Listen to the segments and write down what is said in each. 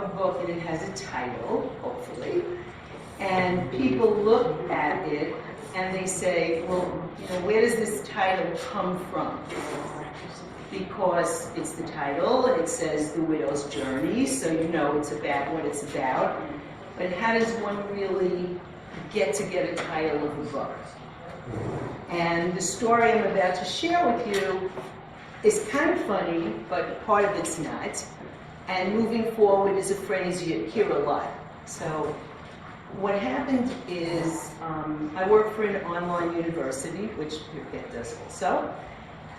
a book and it has a title, hopefully, and people look at it and they say, well, you know, where does this title come from? Because it's the title and it says The Widow's Journey, so you know it's about what it's about. But how does one really get a title of a book? And the story I'm about to share with you is kind of funny, but part of it's not. And moving forward is a phrase you hear a lot. So what happened is I work for an online university, which your kid does also.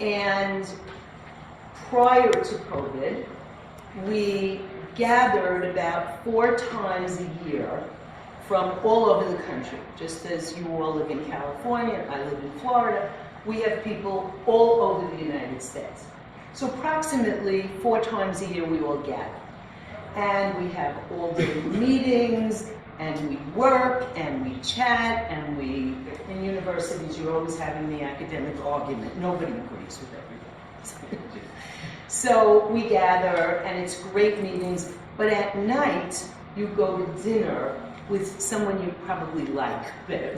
And prior to COVID, we gathered about 4 times a year from all over the country. Just as you all live in California, I live in Florida, we have people all over the United States. So approximately 4 times a year we all gather. And we have all-day meetings, and we work, and we chat, and in universities you're always having the academic argument. Nobody agrees with everybody. So we gather, and it's great meetings, but at night you go to dinner with someone you probably like better.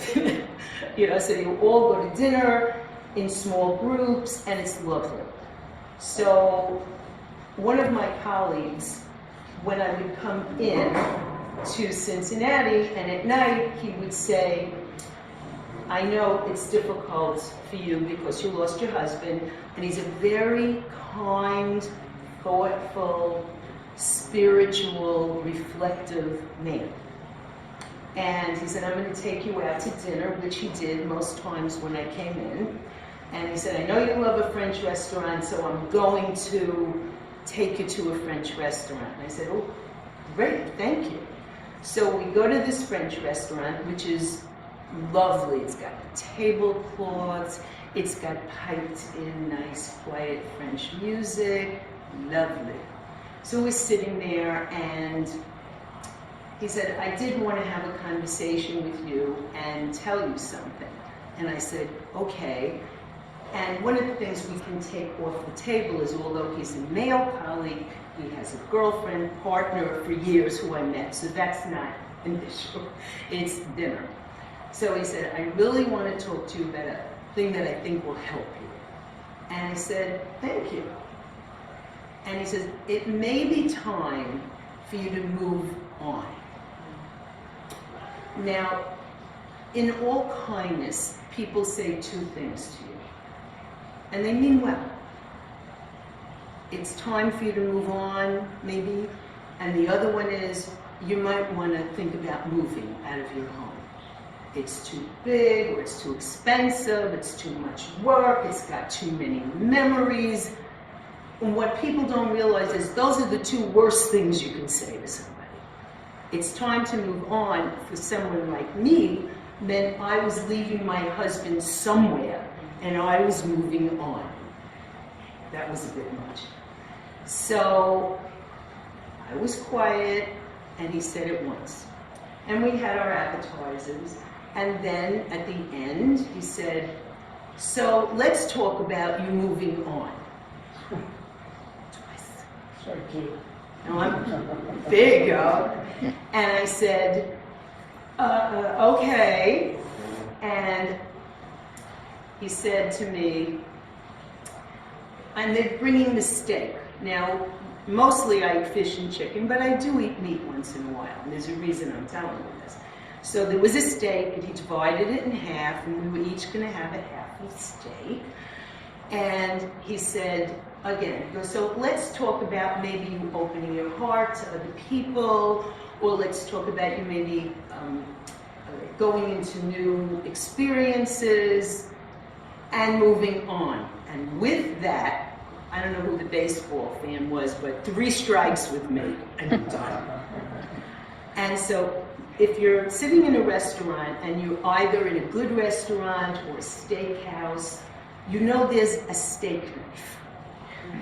You know, so you all go to dinner in small groups, and it's lovely. So one of my colleagues, when I would come in to Cincinnati, and at night he would say, I know it's difficult for you because you lost your husband, and he's a very kind, thoughtful, spiritual, reflective man. And he said, I'm going to take you out to dinner, which he did most times when I came in. And he said, I know you love a French restaurant, so I'm going to take you to a French restaurant. And I said, oh, great, thank you. So we go to this French restaurant, which is lovely. It's got tablecloths, it's got piped in nice, quiet French music, lovely. So we're sitting there, and he said, I did want to have a conversation with you and tell you something. And I said, okay. And one of the things we can take off the table is, although he's a male colleague, he has a girlfriend, partner for years who I met, so that's not an issue. It's dinner. So he said, I really want to talk to you about a thing that I think will help you. And I said, thank you. And he says, it may be time for you to move on. Now, in all kindness, people say 2 things to you. And they mean well. It's time for you to move on, maybe. And the other one is, you might want to think about moving out of your home. It's too big, or it's too expensive, it's too much work, it's got too many memories. And what people don't realize is those are the 2 worst things you can say to somebody. It's time to move on for someone like me meant I was leaving my husband somewhere and I was moving on. That was a bit much. So I was quiet, and he said it once. And we had our appetizers, and then at the end he said, so let's talk about you moving on. Twice. Sorry, kid. There you go. And I said, okay. And he said to me, and they're bringing the steak. Now, mostly I eat fish and chicken, but I do eat meat once in a while, and there's a reason I'm telling you this. So there was a steak, and he divided it in half, and we were each going to have a half of steak. And he said, again, he goes, so let's talk about maybe you opening your heart to other people, or let's talk about you maybe going into new experiences and moving on. And with that, I don't know who the baseball fan was, but 3 strikes with me, and I'm done. And so if you're sitting in a restaurant and you're either in a good restaurant or a steakhouse, you know there's a steak knife.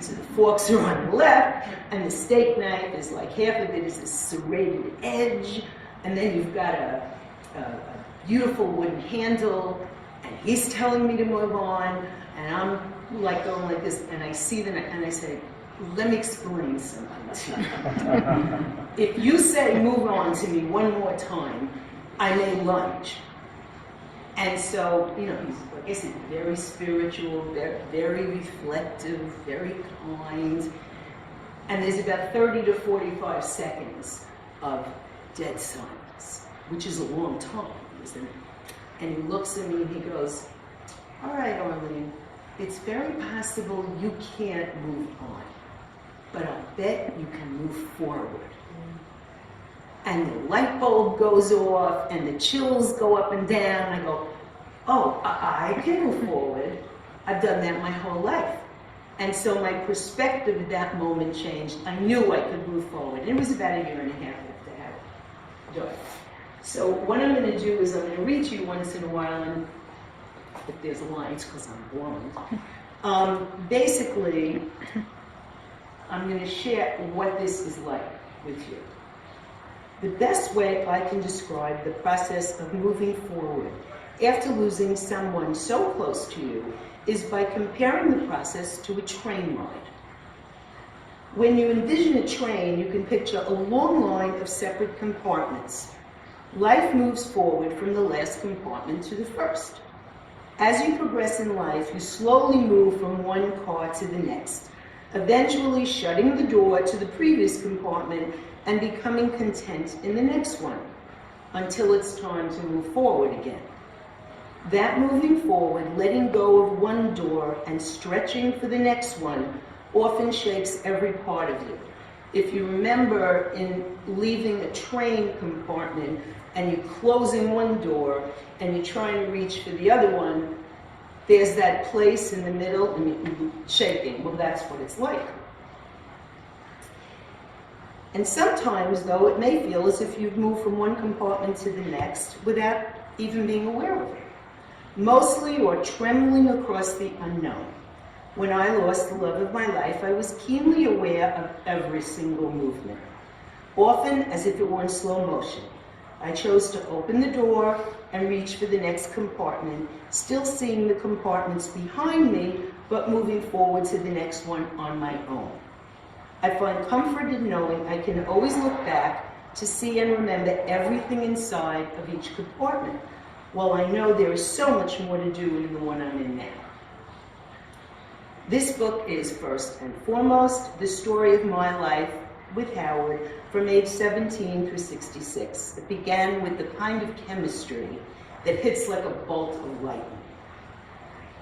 So the forks are on the left, and the steak knife is like half of it is a serrated edge, and then you've got a beautiful wooden handle, and he's telling me to move on, and I'm like going like this, and I see the knife, and I say, let me explain something to you. If you say move on to me one more time, I may lunge. And so, you know, he's, like I said, very spiritual, very reflective, very kind. And there's about 30 to 45 seconds of dead silence, which is a long time, isn't it? And he looks at me and he goes, all right, Arlene, it's very possible you can't move on, but I'll bet you can move forward. And the light bulb goes off and the chills go up and down. I go, oh, I can move forward. I've done that my whole life. And so my perspective at that moment changed. I knew I could move forward. It was about 1.5 years after Howard died. So what I'm going to do is I'm going to read to you once in a while, and if there's lines, because I'm blind. Basically, I'm going to share what this is like with you. The best way I can describe the process of moving forward after losing someone so close to you is by comparing the process to a train ride. When you envision a train, you can picture a long line of separate compartments. Life moves forward from the last compartment to the first. As you progress in life, you slowly move from one car to the next, eventually shutting the door to the previous compartment and becoming content in the next one, until it's time to move forward again. That moving forward, letting go of one door and stretching for the next one, often shakes every part of you. If you remember in leaving a train compartment and you're closing one door and you're trying to reach for the other one, there's that place in the middle and you're shaking. Well, that's what it's like. And sometimes, though, it may feel as if you've moved from one compartment to the next without even being aware of it. Mostly you're trembling across the unknown. When I lost the love of my life, I was keenly aware of every single movement, often as if it were in slow motion. I chose to open the door and reach for the next compartment, still seeing the compartments behind me, but moving forward to the next one on my own. I find comfort in knowing I can always look back to see and remember everything inside of each compartment, while I know there is so much more to do in the one I'm in now. This book is, first and foremost, the story of my life with Howard from age 17 through 66. It began with the kind of chemistry that hits like a bolt of lightning.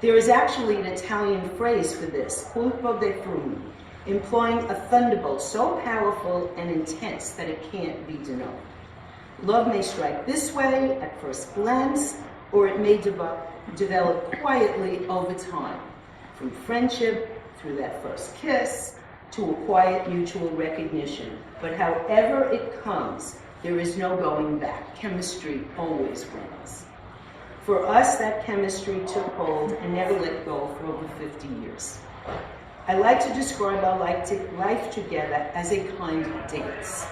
There is actually an Italian phrase for this, colpo de fulmine, implying a thunderbolt so powerful and intense that it can't be denied. Love may strike this way at first glance, or it may develop quietly over time, from friendship through that first kiss to a quiet mutual recognition. But however it comes, there is no going back. Chemistry always wins. For us, that chemistry took hold and never let go for over 50 years. I like to describe our life together as a kind of dance.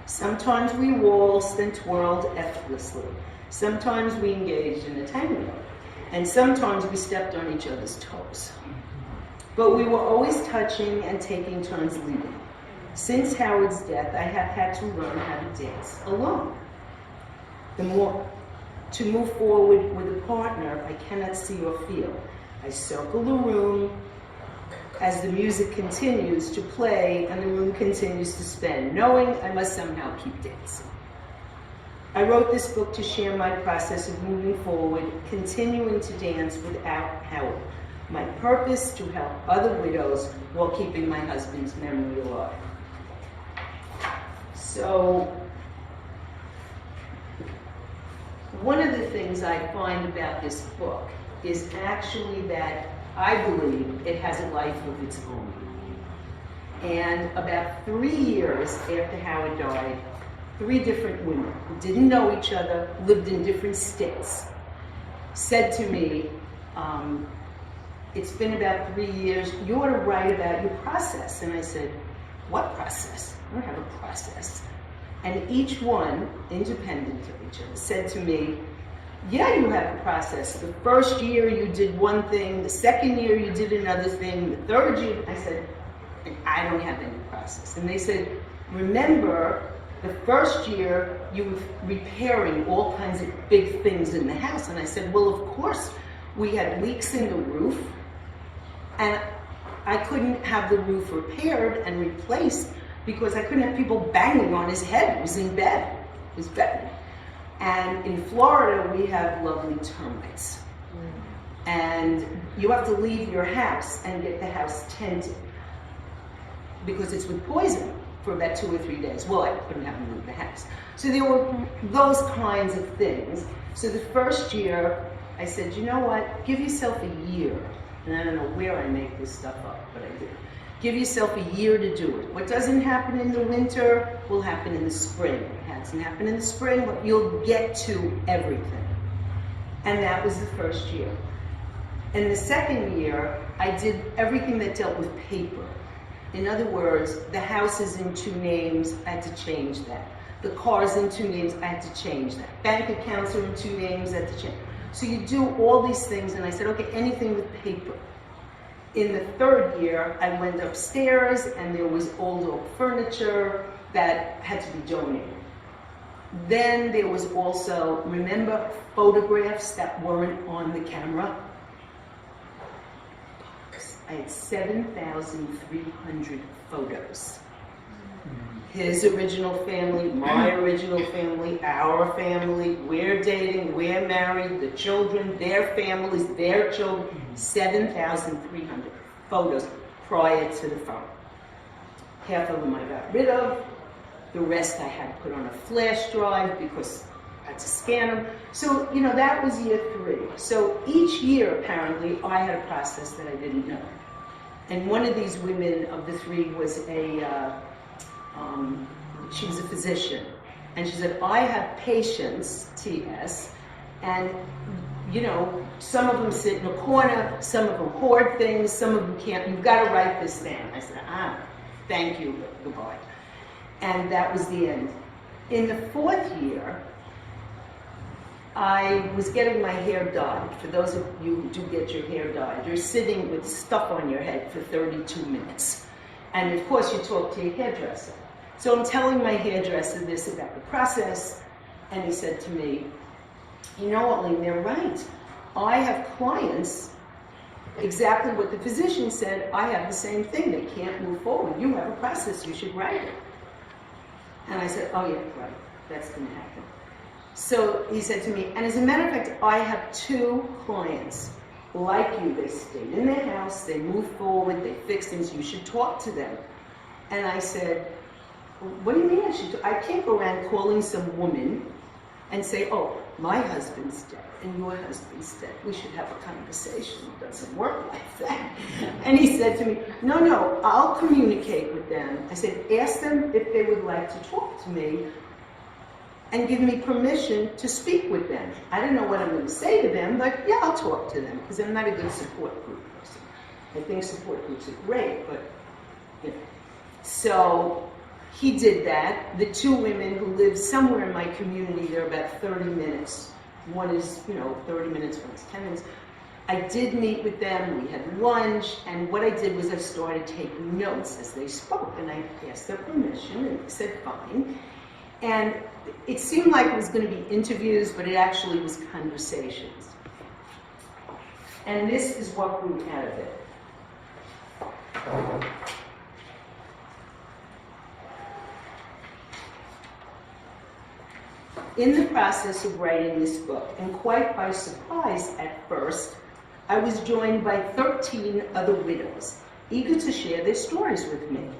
Sometimes we waltzed and twirled effortlessly. Sometimes we engaged in a tango. And sometimes we stepped on each other's toes. But we were always touching and taking turns leading. Since Howard's death, I have had to learn how to dance alone. To move forward with a partner I cannot see or feel. I circle the room as the music continues to play and the room continues to spin, knowing I must somehow keep dancing. I wrote this book to share my process of moving forward, continuing to dance without Howard. My purpose to help other widows while keeping my husband's memory alive. So, one of the things I find about this book is actually that I believe it has a life of its own. And about 3 years after Howard died, 3 different women who didn't know each other, lived in different states, said to me, it's been about 3 years, you ought to write about your process. And I said, what process? I don't have a process. And each one, independent of each other, said to me, yeah, you have a process. The first year you did one thing, the second year you did another thing, the third year, I said, I don't have any process. And they said, remember, the first year you were repairing all kinds of big things in the house. And I said, well, of course, we had leaks in the roof, and I couldn't have the roof repaired and replaced because I couldn't have people banging on his head. He was in bed, his bed. And in Florida, we have lovely termites. And you have to leave your house and get the house tented because it's with poison for about 2 or 3 days. Well, I couldn't have them leave the house. So there were those kinds of things. So the first year, I said, you know what, give yourself a year. And I don't know where I make this stuff up, but I did. Give yourself a year to do it. What doesn't happen in the winter will happen in the spring. It hasn't happened in the spring, but you'll get to everything. And that was the first year. In the second year, I did everything that dealt with paper. In other words, the house is in 2 names, I had to change that. The car's in 2 names, I had to change that. Bank accounts are in 2 names, I had to change. So you do all these things, and I said, okay, anything with paper. In the third year, I went upstairs, and there was old furniture that had to be donated. Then there was also, remember, photographs that weren't on the camera? I had 7,300 photos. His original family, my original family, our family, we're dating, we're married, the children, their families, their children, 7,300 photos prior to the phone. Half of them I got rid of, the rest I had put on a flash drive because I had to scan them. So, you know, that was year 3. So each year, apparently, I had a process that I didn't know. And one of these women of the 3 was she was a physician. And she said, I have patients, TS, and, you know, some of them sit in a corner, some of them hoard things, some of them can't. You've got to write this down. I said, thank you, goodbye. And that was the end. In the 4th year, I was getting my hair dyed. For those of you who do get your hair dyed, you're sitting with stuff on your head for 32 minutes. And of course, you talk to your hairdresser. So I'm telling my hairdresser this about the process, and he said to me, you know, Arlene, they're right. I have clients, exactly what the physician said, I have the same thing. They can't move forward. You have a process, you should write it. And I said, oh yeah, right, that's gonna happen. So he said to me, and as a matter of fact, I have 2 clients like you. They stayed in their house, they moved forward, they fixed things, you should talk to them. And I said, what do you mean I should? I can't go around calling some woman and say, oh, my husband's dead and your husband's dead. We should have a conversation. It doesn't work like that. And he said to me, no, I'll communicate with them. I said, ask them if they would like to talk to me and give me permission to speak with them. I don't know what I'm going to say to them, but yeah, I'll talk to them because I'm not a good support group person. I think support groups are great, but you know. So he did that. The 2 women who live somewhere in my community, they're about 30 minutes. One is, 30 minutes, one is 10 minutes. I did meet with them, we had lunch, and what I did was I started taking notes as they spoke, and I asked their permission, and they said fine. And it seemed like it was going to be interviews, but it actually was conversations. And this is what grew out of it. In the process of writing this book, and quite by surprise at first, I was joined by 13 other widows, eager to share their stories with me.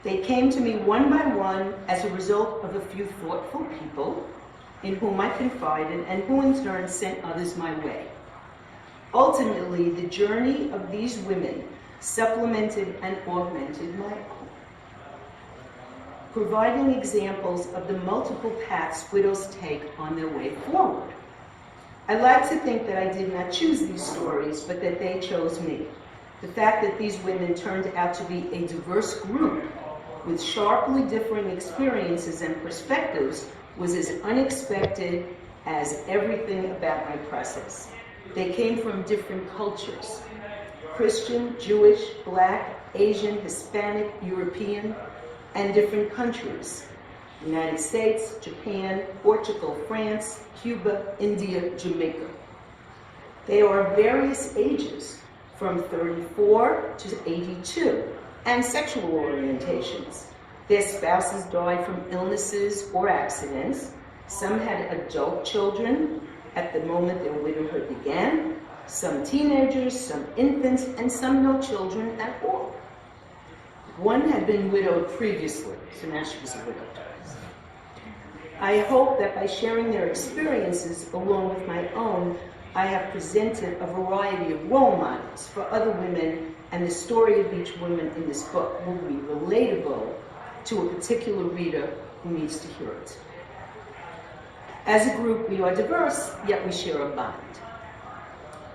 They came to me one by one as a result of a few thoughtful people in whom I confided and who in turn sent others my way. Ultimately, the journey of these women supplemented and augmented my own, providing examples of the multiple paths widows take on their way forward. I like to think that I did not choose these stories, but that they chose me. The fact that these women turned out to be a diverse group with sharply differing experiences and perspectives was as unexpected as everything about my process. They came from different cultures: Christian, Jewish, Black, Asian, Hispanic, European, and different countries. United States, Japan, Portugal, France, Cuba, India, Jamaica. They are various ages, from 34 to 82, and sexual orientations. Their spouses died from illnesses or accidents. Some had adult children at the moment their widowhood began, some teenagers, some infants, and some no children at all. One had been widowed previously, so now she was a widow. I hope that by sharing their experiences along with my own, I have presented a variety of role models for other women, and the story of each woman in this book will be relatable to a particular reader who needs to hear it. As a group, we are diverse, yet we share a bond.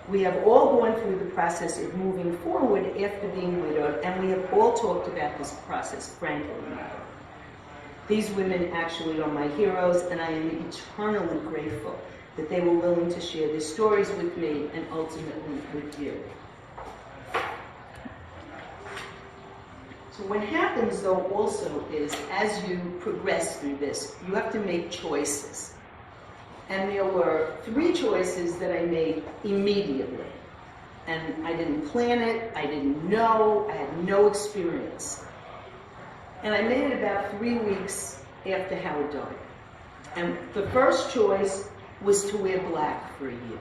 We have all gone through the process of moving forward after being widowed, and we have all talked about this process frankly. These women actually are my heroes, and I am eternally grateful that they were willing to share their stories with me and ultimately with you. So what happens, though, also is as you progress through this, you have to make choices. And there were 3 choices that I made immediately. And I didn't plan it, I didn't know, I had no experience. And I made it about 3 weeks after Howard died. And the first choice was to wear black for a year.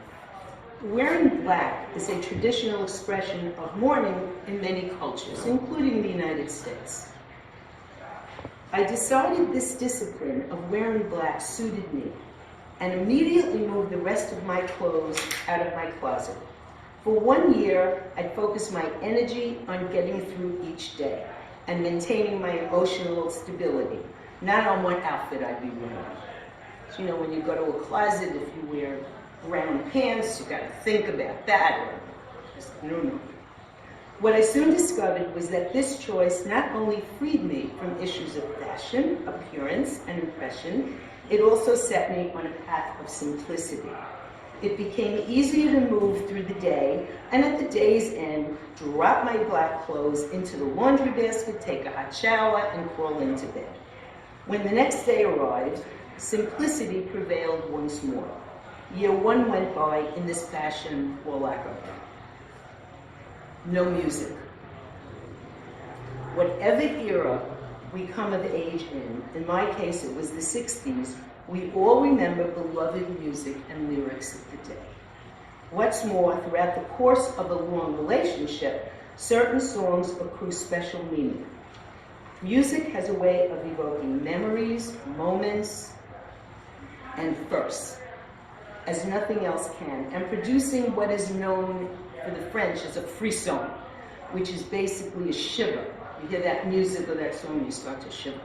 Wearing black is a traditional expression of mourning in many cultures, including the United States. I decided this discipline of wearing black suited me, and immediately moved the rest of my clothes out of my closet. For 1 year, I focused my energy on getting through each day and maintaining my emotional stability, not on what outfit I'd be wearing. So, you know, when you go to a closet, if you wear brown pants, you gotta think about that, or just, no. What I soon discovered was that this choice not only freed me from issues of fashion, appearance, and impression, it also set me on a path of simplicity. It became easier to move through the day, and at the day's end, drop my black clothes into the laundry basket, take a hot shower, and crawl into bed. When the next day arrived, simplicity prevailed once more. Year 1 went by in this fashion or lack of it. No music. Whatever era we come of age in my case it was the 60s, we all remember beloved music and lyrics of the day. What's more, throughout the course of a long relationship, certain songs accrue special meaning. Music has a way of evoking memories, moments, and firsts, as nothing else can, and producing what is known for the French as a frisson, which is basically a shiver. You hear that music or that song, you start to shiver.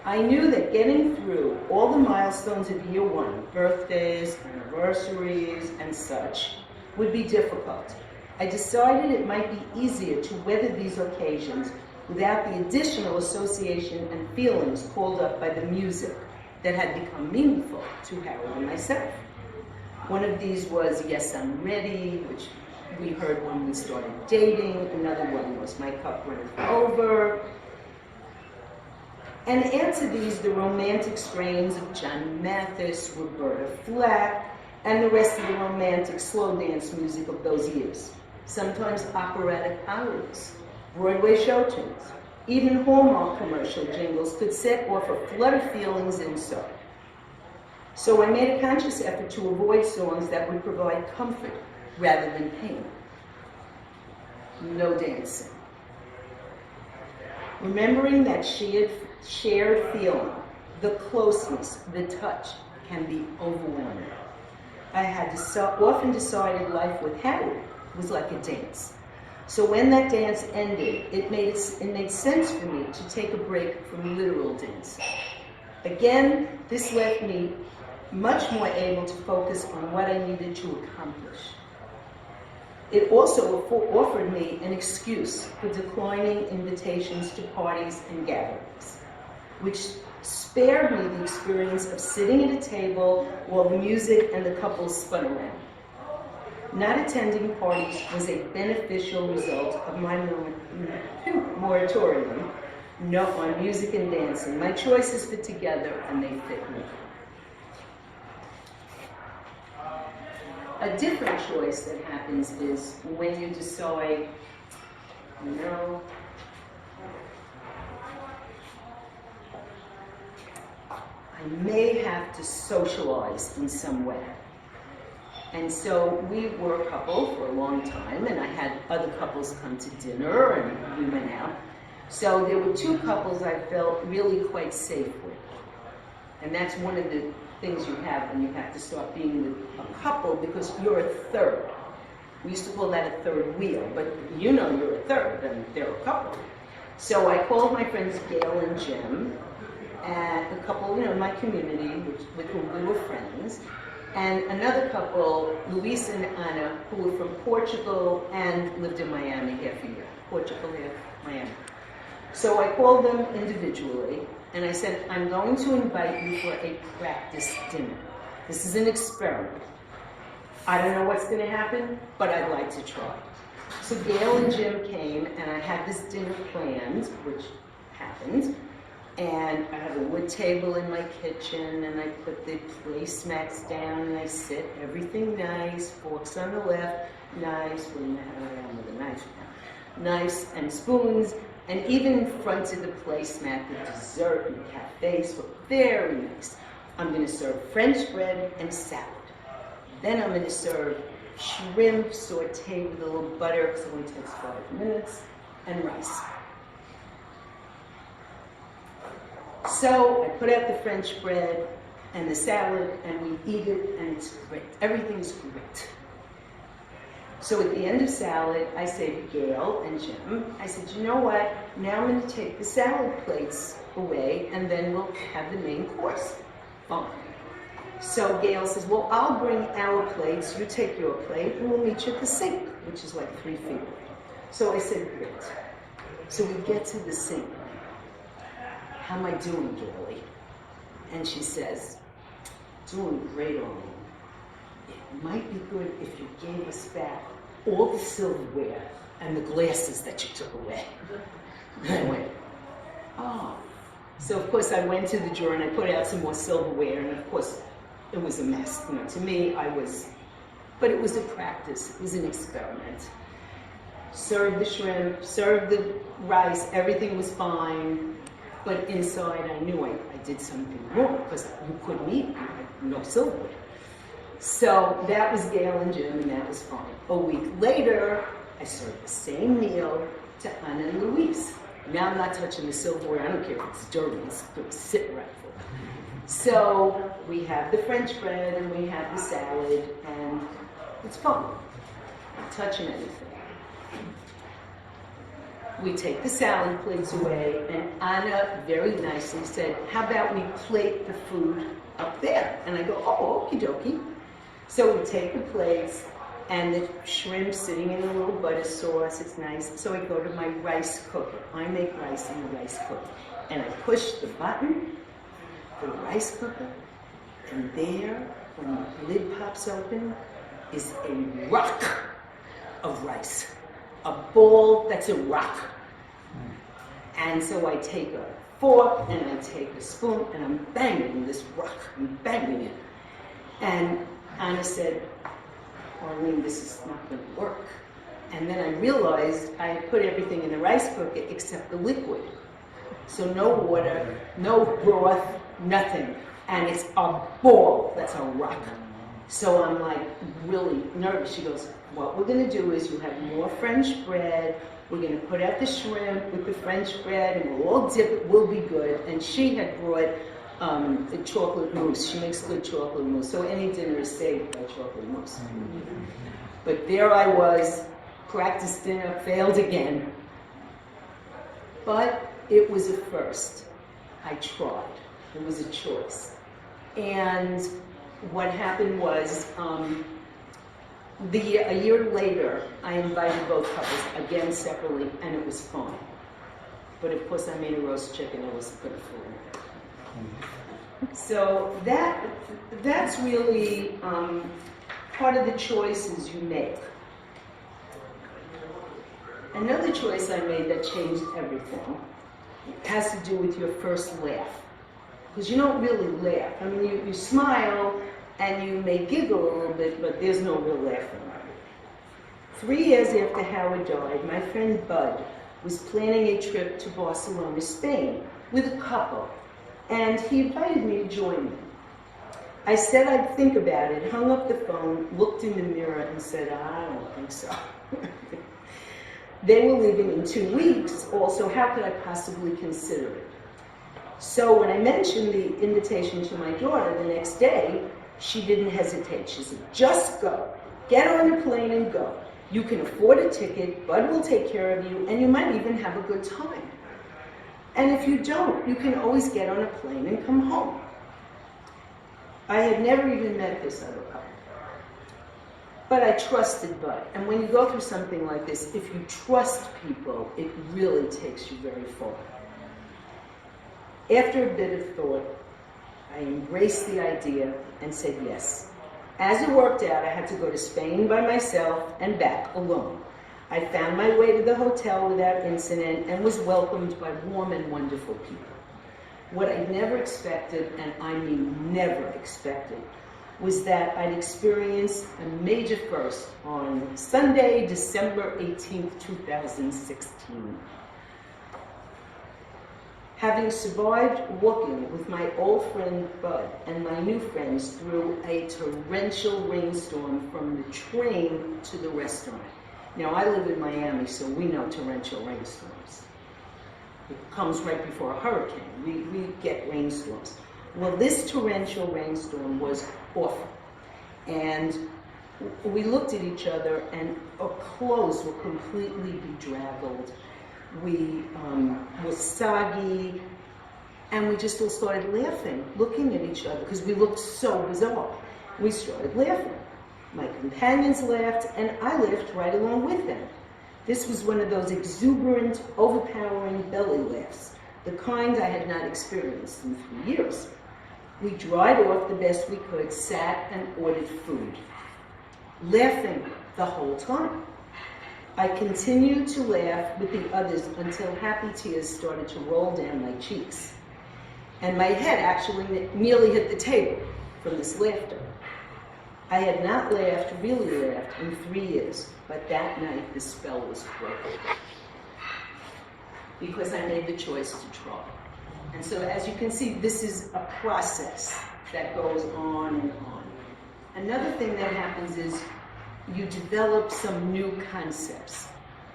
I knew that getting through all the milestones of year 1, birthdays, anniversaries, and such, would be difficult. I decided it might be easier to weather these occasions without the additional association and feelings called up by the music that had become meaningful to Howard and myself. One of these was Yes, I'm Ready, which we heard when we started dating. Another one was My Cup Runneth Over. And add to these the romantic strains of John Mathis, Roberta Flack, and the rest of the romantic slow dance music of those years. Sometimes operatic arias, Broadway show tunes, even Hallmark commercial jingles could set off a flood of feelings inside. So I made a conscious effort to avoid songs that would provide comfort rather than pain. No dancing. Remembering that shared feeling, the closeness, the touch, can be overwhelming. I had often decided life with Howard was like a dance. So when that dance ended, it made sense for me to take a break from literal dancing. Again, this left me much more able to focus on what I needed to accomplish. It also offered me an excuse for declining invitations to parties and gatherings, which spared me the experience of sitting at a table while the music and the couples spun around. Not attending parties was a beneficial result of my moratorium on music and dancing. My choices fit together and they fit me. A different choice that happens is when you decide, no, I may have to socialize in some way. And so we were a couple for a long time, and I had other couples come to dinner, and we went out. So there were two couples I felt really quite safe with. And that's one of the things you have when you have to start being with a couple, because you're a third. We used to call that a third wheel, but you know you're a third, and they're a couple. So I called my friends Gail and Jim, and a couple, in my community, with whom we were friends, and another couple, Luis and Anna, who were from Portugal and lived in Miami half a year. Portugal, half Miami. So I called them individually, and I said, I'm going to invite you for a practice dinner. This is an experiment. I don't know what's going to happen, but I'd like to try. So Gail and Jim came, and I had this dinner planned, which happened. And I have a wood table in my kitchen, and I put the placemats down, and I sit, everything nice, forks on the left, knives, what do you have around with a knife now? Knives and spoons, and even in front of the placemat, the dessert and cafes were very nice. I'm going to serve French bread and salad. Then I'm going to serve shrimp sauteed with a little butter, because it only takes 5 minutes, and rice. So I put out the French bread and the salad, and we eat it, and it's great. Everything's great. So at the end of salad, I say to Gail and Jim, I said, you know what? Now I'm going to take the salad plates away, and then we'll have the main course. Fine. So Gail says, well, I'll bring our plates, you take your plate, and we'll meet you at the sink, which is like 3 feet away. So I said, great. So we get to the sink. How am I doing, Gilly? And she says, doing great, Arlene. It might be good if you gave us back all the silverware and the glasses that you took away. And I went, oh. So of course I went to the drawer and I put out some more silverware, and of course it was a mess. To me, but it was a practice, it was an experiment. Served the shrimp, served the rice, everything was fine. But inside, I knew I did something wrong, because you couldn't eat, you had no silverware. So that was Gail and Jim, and that was fine. A week later, I served the same meal to Anna and Luis. Now I'm not touching the silverware. I don't care if it's dirty. It's going to sit right for it. So we have the French bread, and we have the salad, and it's fun. Not touching anything. We take the salad plates away, and Anna very nicely said, how about we plate the food up there? And I go, oh, okie dokie. So we take the plates, and the shrimp sitting in a little butter sauce, it's nice. So I go to my rice cooker. I make rice in the rice cooker. And I push the button for the rice cooker, and there, when the lid pops open, is a rock of rice. A ball that's a rock. And so I take a fork and I take a spoon and I'm banging this rock. I'm banging it. And Anna said, Arlene, this is not going to work. And then I realized I had put everything in the rice cooker except the liquid. So no water, no broth, nothing. And it's a ball that's a rock. So I'm like really nervous. She goes, what we're going to do is you have more French bread. We're going to put out the shrimp with the French bread, and we'll all dip it. We'll be good. And she had brought the chocolate mousse. She makes good chocolate mousse. So any dinner is saved by chocolate mousse. But there I was, practice dinner, failed again. But it was a first. I tried. It was a choice. And what happened was, a year later, I invited both couples, again separately, and it was fine. But of course, I made a roast chicken. I wasn't good for it. So that's really part of the choices you make. Another choice I made that changed everything has to do with your first laugh. Because you don't really laugh. I mean, you smile and you may giggle a little bit, but there's no real laughing. 3 years after Howard died, my friend Bud was planning a trip to Barcelona, Spain, with a couple, and he invited me to join them. I said I'd think about it, hung up the phone, looked in the mirror, and said, I don't think so. They were leaving in 2 weeks, also, how could I possibly consider it? So when I mentioned the invitation to my daughter the next day, she didn't hesitate. She said, just go. Get on the plane and go. You can afford a ticket, Bud will take care of you, and you might even have a good time. And if you don't, you can always get on a plane and come home. I had never even met this other couple. But I trusted Bud. And when you go through something like this, if you trust people, it really takes you very far. After a bit of thought, I embraced the idea and said yes. As it worked out, I had to go to Spain by myself and back alone. I found my way to the hotel without incident and was welcomed by warm and wonderful people. What I never expected, and I mean never expected, was that I'd experience a major first on Sunday, December 18th, 2016. Having survived walking with my old friend Bud and my new friends through a torrential rainstorm from the train to the restaurant. Now, I live in Miami, so we know torrential rainstorms. It comes right before a hurricane. We get rainstorms. Well, this torrential rainstorm was awful. And we looked at each other, and our clothes were completely bedraggled. We were soggy, and we just all started laughing, looking at each other, because we looked so bizarre. We started laughing. My companions laughed, and I laughed right along with them. This was one of those exuberant, overpowering belly laughs, the kind I had not experienced in 3 years. We dried off the best we could, sat and ordered food, laughing the whole time. I continued to laugh with the others until happy tears started to roll down my cheeks. And my head actually nearly hit the table from this laughter. I had not really laughed, in 3 years, but that night the spell was broken. Because I made the choice to try. And so as you can see, this is a process that goes on and on. Another thing that happens is you develop some new concepts.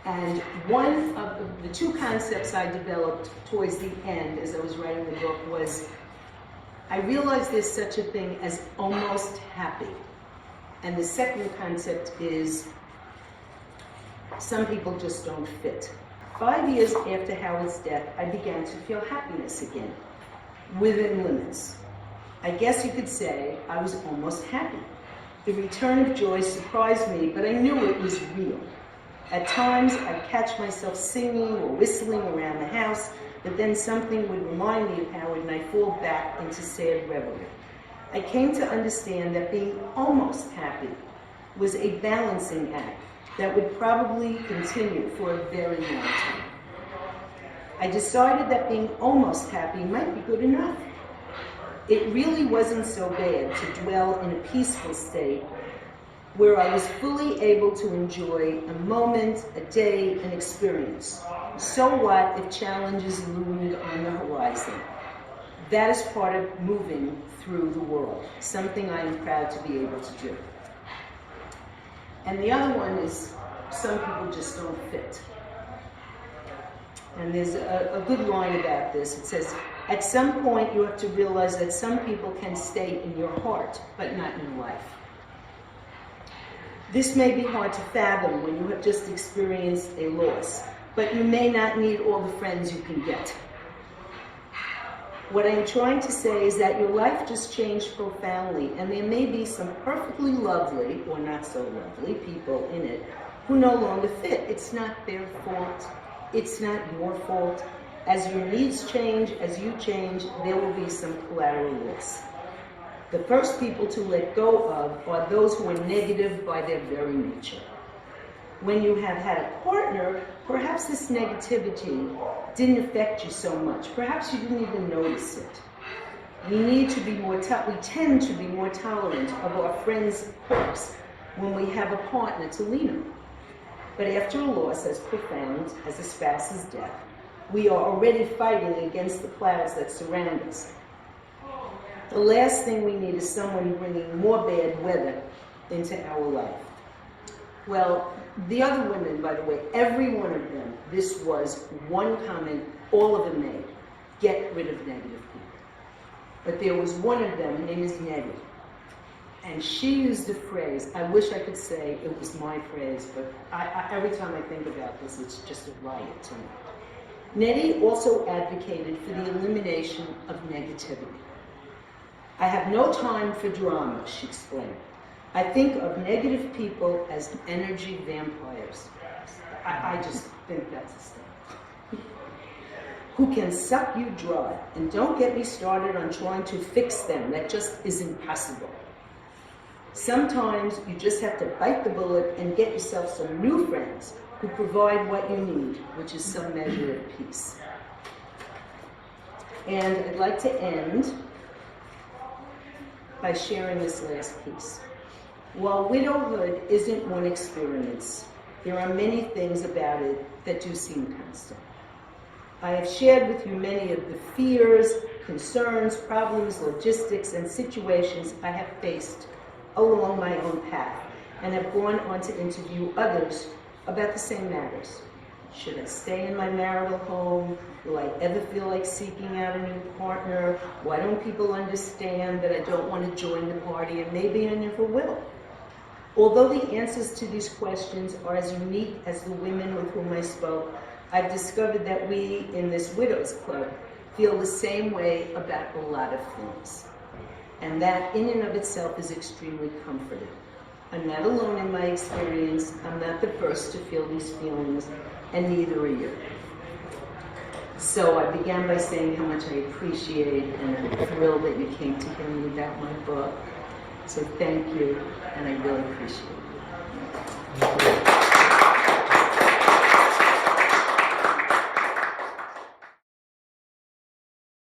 And one of the 2 concepts I developed towards the end as I was writing the book was, I realized there's such a thing as almost happy. And the second concept is, some people just don't fit. 5 years after Howard's death, I began to feel happiness again, within limits. I guess you could say I was almost happy. The return of joy surprised me, but I knew it was real. At times, I'd catch myself singing or whistling around the house, but then something would remind me of Howard and I'd fall back into sad reverie. I came to understand that being almost happy was a balancing act that would probably continue for a very long time. I decided that being almost happy might be good enough. It really wasn't so bad to dwell in a peaceful state where I was fully able to enjoy a moment, a day, an experience. So what if challenges loomed on the horizon? That is part of moving through the world, something I am proud to be able to do. And the other one is, some people just don't fit. And there's a good line about this. It says, at some point you have to realize that some people can stay in your heart, but not in your life. This may be hard to fathom when you have just experienced a loss, but you may not need all the friends you can get. What I'm trying to say is that your life just changed profoundly, and there may be some perfectly lovely, or not so lovely, people in it who no longer fit. It's not their fault. It's not your fault. As your needs change, as you change, there will be some collateral loss. The first people to let go of are those who are negative by their very nature. When you have had a partner, perhaps this negativity didn't affect you so much. Perhaps you didn't even notice it. We tend to be more tolerant of our friends' quirks when we have a partner to lean on. But after a loss as profound as a spouse's death, we are already fighting against the clouds that surround us. The last thing we need is someone bringing more bad weather into our life. Well, the other women, by the way, every one of them, this was one comment all of them made: get rid of negative people. But there was one of them, her name is Nettie, and she used a phrase, I wish I could say it was my phrase, but every time I think about this, it's just a riot to me. Nettie also advocated for the elimination of negativity. I have no time for drama, she explained. I think of negative people as energy vampires. I just think that's a stuff. Who can suck you dry. And don't get me started on trying to fix them. That just isn't possible. Sometimes you just have to bite the bullet and get yourself some new friends who provide what you need, which is some measure of peace. And I'd like to end by sharing this last piece. While widowhood isn't one experience, there are many things about it that do seem constant. I have shared with you many of the fears, concerns, problems, logistics, and situations I have faced along my own path, and have gone on to interview others about the same matters. Should I stay in my marital home? Will I ever feel like seeking out a new partner? Why don't people understand that I don't want to join the party, and maybe I never will? Although the answers to these questions are as unique as the women with whom I spoke, I've discovered that we in this Widows Club feel the same way about a lot of things. And that in and of itself is extremely comforting. I'm not alone in my experience. I'm not the first to feel these feelings, and neither are you. So I began by saying how much I appreciate and I'm thrilled that you came to hear me about my book. So thank you, and I really appreciate it.